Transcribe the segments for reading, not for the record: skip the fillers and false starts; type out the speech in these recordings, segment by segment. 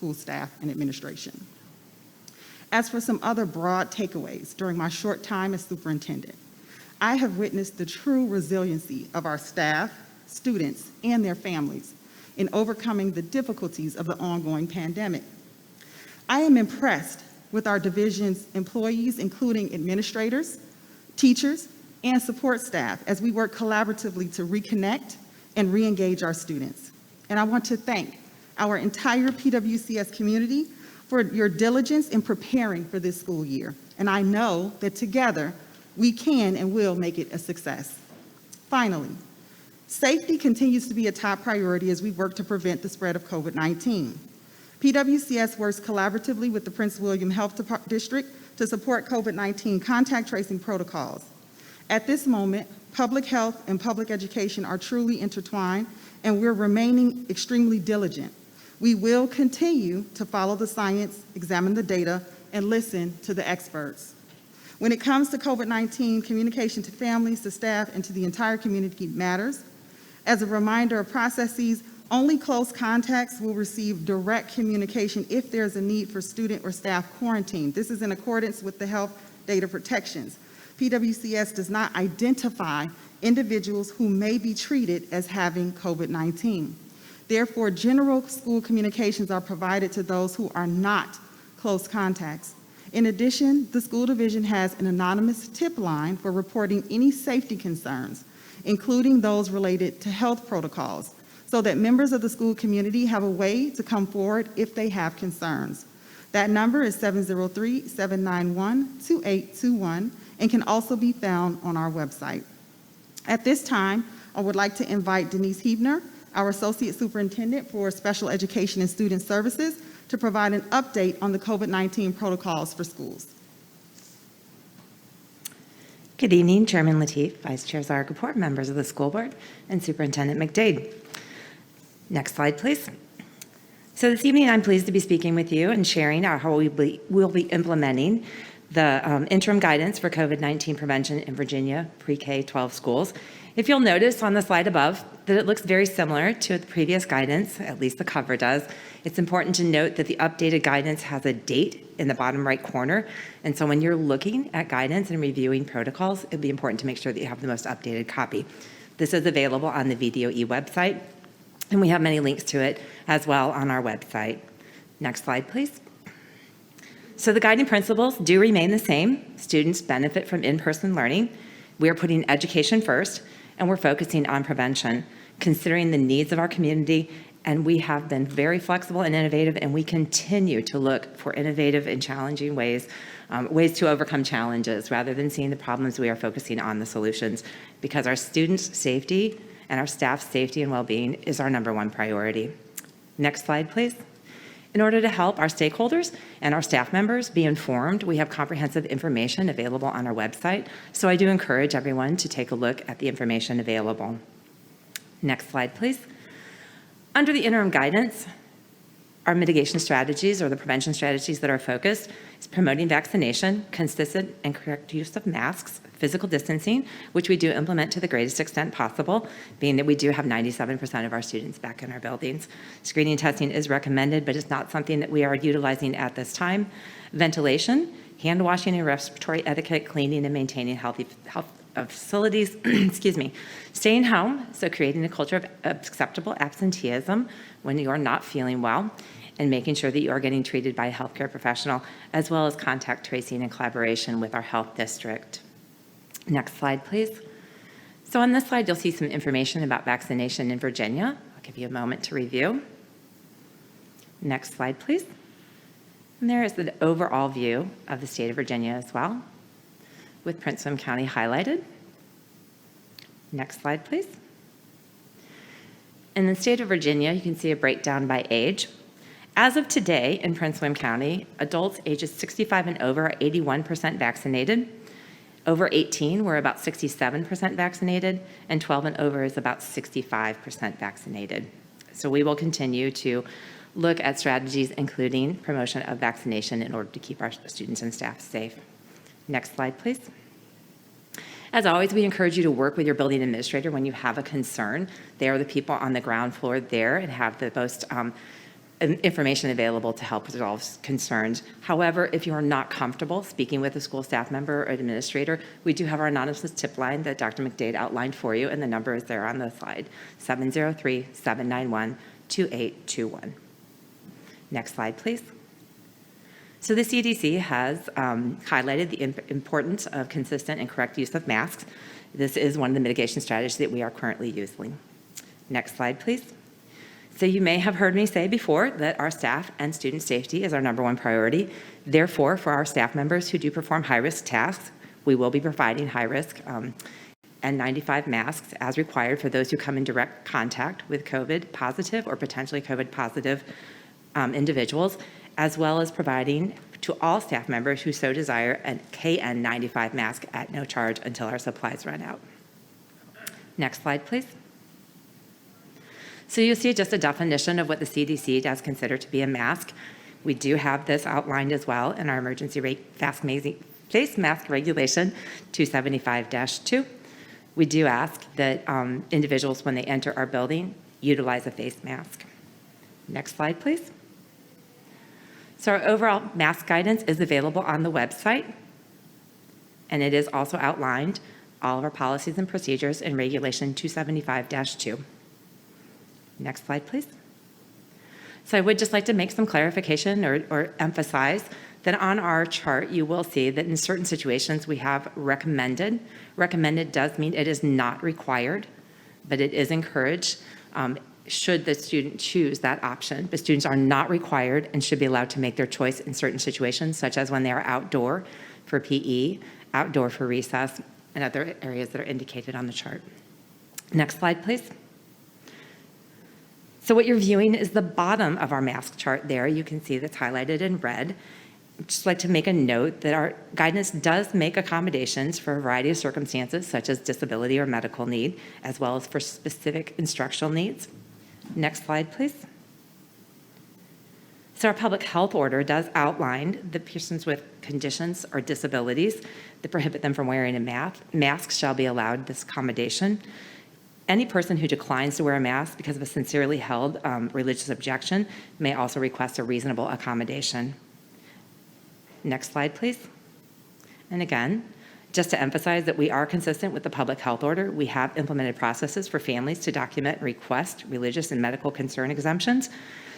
school staff and administration. As for some other broad takeaways during my short time as superintendent, I have witnessed the true resiliency of our staff, students, and their families in overcoming the difficulties of the ongoing pandemic. I am impressed with our division's employees, including administrators, teachers, and support staff, as we work collaboratively to reconnect and re-engage our students. And I want to thank our entire PWCS community for your diligence in preparing for this school year. And I know that together we can and will make it a success. Finally, safety continues to be a top priority as we work to prevent the spread of COVID-19. PWCS works collaboratively with the Prince William Health District to support COVID-19 contact tracing protocols. At this moment, public health and public education are truly intertwined, and we're remaining extremely diligent. We will continue to follow the science, examine the data, and listen to the experts. When it comes to COVID-19, communication to families, to staff, and to the entire community matters. As a reminder of processes, only close contacts will receive direct communication if there's a need for student or staff quarantine. This is in accordance with the health data protections. PWCS does not identify individuals who may be treated as having COVID-19. Therefore, general school communications are provided to those who are not close contacts. In addition, the school division has an anonymous tip line for reporting any safety concerns, including those related to health protocols, so that members of the school community have a way to come forward if they have concerns. That number is 703-791-2821 and can also be found on our website. At this time, I would like to invite Denise Hebner, our Associate Superintendent for Special Education and Student Services, to provide an update on the COVID-19 protocols for schools. Good evening, Chairman Lateef, Vice Chair Zargapur, members of the school board, and Superintendent McDade. Next slide, please. So this evening, I'm pleased to be speaking with you and sharing how we'll be implementing the interim guidance for COVID-19 prevention in Virginia pre-K-12 schools. If you'll notice on the slide above that it looks very similar to the previous guidance, at least the cover does. It's important to note that the updated guidance has a date in the bottom right corner. And so when you're looking at guidance and reviewing protocols, it'd be important to make sure that you have the most updated copy. This is available on the VDOE website, and we have many links to it as well on our website. Next slide, please. So the guiding principles do remain the same. Students benefit from in-person learning. We are putting education first, and we're focusing on prevention, considering the needs of our community, and we have been very flexible and innovative, and we continue to look for innovative and challenging ways to overcome challenges. Rather than seeing the problems, we are focusing on the solutions, because our students' safety and our staff's safety and well-being is our #1 priority. Next slide, please. In order to help our stakeholders and our staff members be informed, we have comprehensive information available on our website, so I do encourage everyone to take a look at the information available. Next slide, please. Under the interim guidance, our mitigation strategies, or the prevention strategies that are focused, is promoting vaccination, consistent and correct use of masks, physical distancing, which we do implement to the greatest extent possible, being that we do have 97% of our students back in our buildings. Screening testing is recommended, but it's not something that we are utilizing at this time. Ventilation, hand washing and respiratory etiquette, cleaning and maintaining health of facilities, excuse me. Staying home, so creating a culture of acceptable absenteeism when you are not feeling well, and making sure that you are getting treated by a healthcare professional, as well as contact tracing and collaboration with our health district. Next slide, please. So on this slide, you'll see some information about vaccination in Virginia. I'll give you a moment to review. Next slide, please. And there is the overall view of the state of Virginia as well, with Prince William County highlighted. Next slide, please. In the state of Virginia, you can see a breakdown by age. As of today in Prince William County, adults ages 65 and over are 81% vaccinated. Over 18, we're about 67% vaccinated, and 12 and over is about 65% vaccinated. So we will continue to look at strategies, including promotion of vaccination, in order to keep our students and staff safe. Next slide, please. As always, we encourage you to work with your building administrator when you have a concern. They are the people on the ground floor there and have the most information available to help resolve concerns. However, if you are not comfortable speaking with a school staff member or administrator, we do have our anonymous tip line that Dr. McDade outlined for you, and the number is there on the slide, 703-791-2821. Next slide, please. So the CDC has highlighted the importance of consistent and correct use of masks. This is one of the mitigation strategies that we are currently using. Next slide, please. So you may have heard me say before that our staff and student safety is our #1 priority. Therefore, for our staff members who do perform high-risk tasks, we will be providing high-risk N95 masks as required for those who come in direct contact with COVID positive or potentially COVID positive individuals, as well as providing to all staff members who so desire a KN95 mask at no charge until our supplies run out. Next slide, please. So you'll see just a definition of what the CDC does consider to be a mask. We do have this outlined as well in our emergency face mask regulation 275-2. We do ask that individuals, when they enter our building, utilize a face mask. Next slide, please. So our overall mask guidance is available on the website, and it is also outlined, all of our policies and procedures in regulation 275-2. Next slide, please. So I would just like to make some clarification or emphasize that on our chart, you will see that in certain situations we have recommended. Recommended does mean it is not required, but it is encouraged should the student choose that option. But students are not required and should be allowed to make their choice in certain situations, such as when they are outdoor for PE, outdoor for recess, and other areas that are indicated on the chart. Next slide, please. So what you're viewing is the bottom of our mask chart there. You can see that's highlighted in red. I'd just like to make a note that our guidance does make accommodations for a variety of circumstances, such as disability or medical need, as well as for specific instructional needs. Next slide, please. So our public health order does outline the persons with conditions or disabilities that prohibit them from wearing a mask. Masks shall be allowed this accommodation. Any person who declines to wear a mask because of a sincerely held religious objection may also request a reasonable accommodation. Next slide, please. And again, just to emphasize that we are consistent with the public health order, we have implemented processes for families to document and request religious and medical concern exemptions.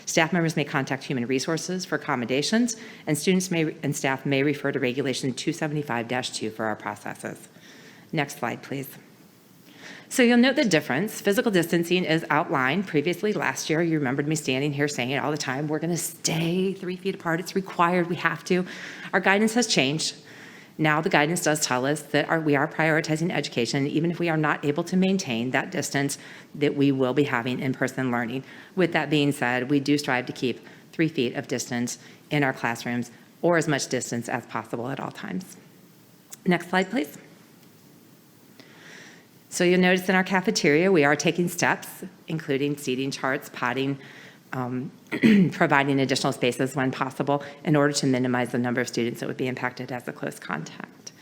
Staff members may contact Human Resources for accommodations, and students and staff may refer to Regulation 275-2 for our processes. Next slide, please. So you'll note the difference. Physical distancing is outlined previously last year. You remembered me standing here saying it all the time. We're going to stay 3 feet apart. It's required. We have to. Our guidance has changed. Now the guidance does tell us that we are prioritizing education, even if we are not able to maintain that distance, that we will be having in-person learning. With that being said, we do strive to keep 3 feet of distance in our classrooms, or as much distance as possible at all times. Next slide, please. So you'll notice in our cafeteria, we are taking steps, including seating charts, potting, providing additional spaces when possible in order to minimize the number of students that would be impacted as a close contact.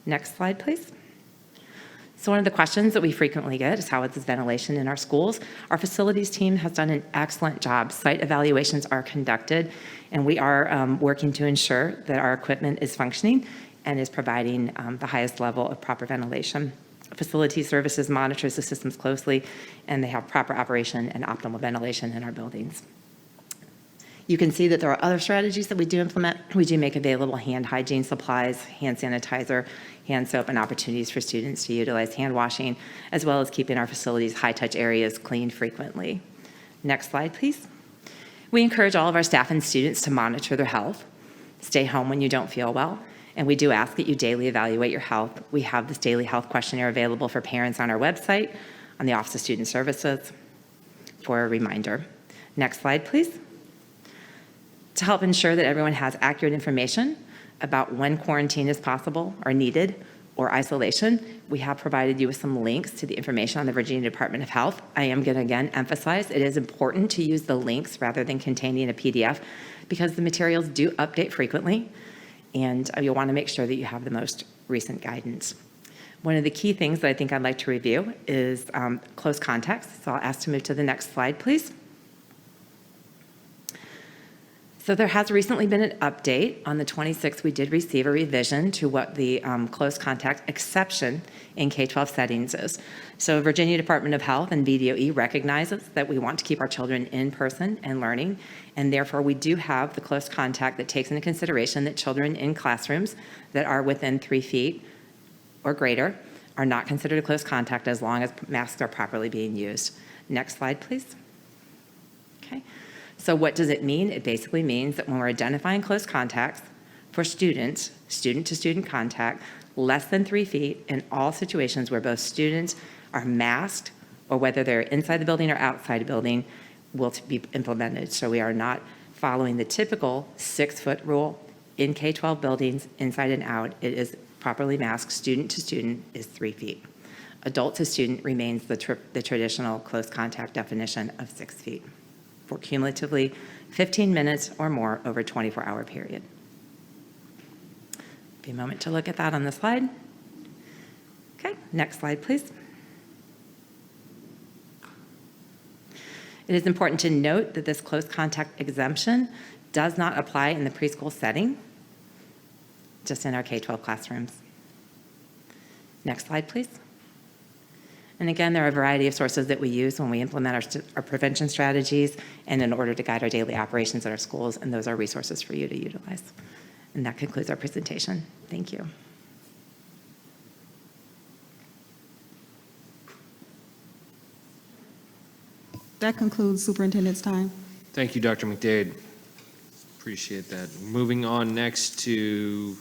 Next slide, please. So one of the questions that we frequently get is how is this ventilation in our schools? Our facilities team has done an excellent job. Site evaluations are conducted, and we are working to ensure that our equipment is functioning and is providing the highest level of proper ventilation. Facility services monitors the systems closely, and they have proper operation and optimal ventilation in our buildings. You can see that there are other strategies that we do implement. We do make available hand hygiene supplies, hand sanitizer, hand soap, and opportunities for students to utilize hand washing, as well as keeping our facilities' high-touch areas cleaned frequently. Next slide, please. We encourage all of our staff and students to monitor their health. Stay home when you don't feel well. And we do ask that you daily evaluate your health. We have this daily health questionnaire available for parents on our website, on the Office of Student Services, for a reminder. Next slide, please. To help ensure that everyone has accurate information about when quarantine is possible or needed, or isolation, we have provided you with some links to the information on the Virginia Department of Health. I am going to again emphasize it is important to use the links rather than containing a PDF, because the materials do update frequently, and you'll want to make sure that you have the most recent guidance. One of the key things that I think I'd like to review is close contacts. So I'll ask to move to the next slide, please. So there has recently been an update. On the 26th, we did receive a revision to what the close contact exception in K-12 settings is. So Virginia Department of Health and VDOE recognizes that we want to keep our children in person and learning, and therefore we do have the close contact that takes into consideration that children in classrooms that are within 3 feet or greater are not considered a close contact as long as masks are properly being used. Next slide, please. Okay. So what does it mean? It basically means that when we're identifying close contacts for students, student-to-student contact, less than 3 feet in all situations where both students are masked or whether they're inside the building or outside the building will be implemented. So we are not following the typical 6-foot rule in K-12 buildings, inside and out. It is properly masked. Student-to-student is 3 feet. Adult-to-student remains the traditional close contact definition of 6 feet for cumulatively 15 minutes or more over a 24-hour period. Be a moment to look at that on the slide. Okay, next slide, please. It is important to note that this close contact exemption does not apply in the preschool setting, just in our K-12 classrooms. Next slide, please. And again, there are a variety of sources that we use when we implement our prevention strategies and in order to guide our daily operations at our schools, and those are resources for you to utilize. And that concludes our presentation. Thank you. That concludes Superintendent's time. Thank you, Dr. McDade. Appreciate that. Moving on next to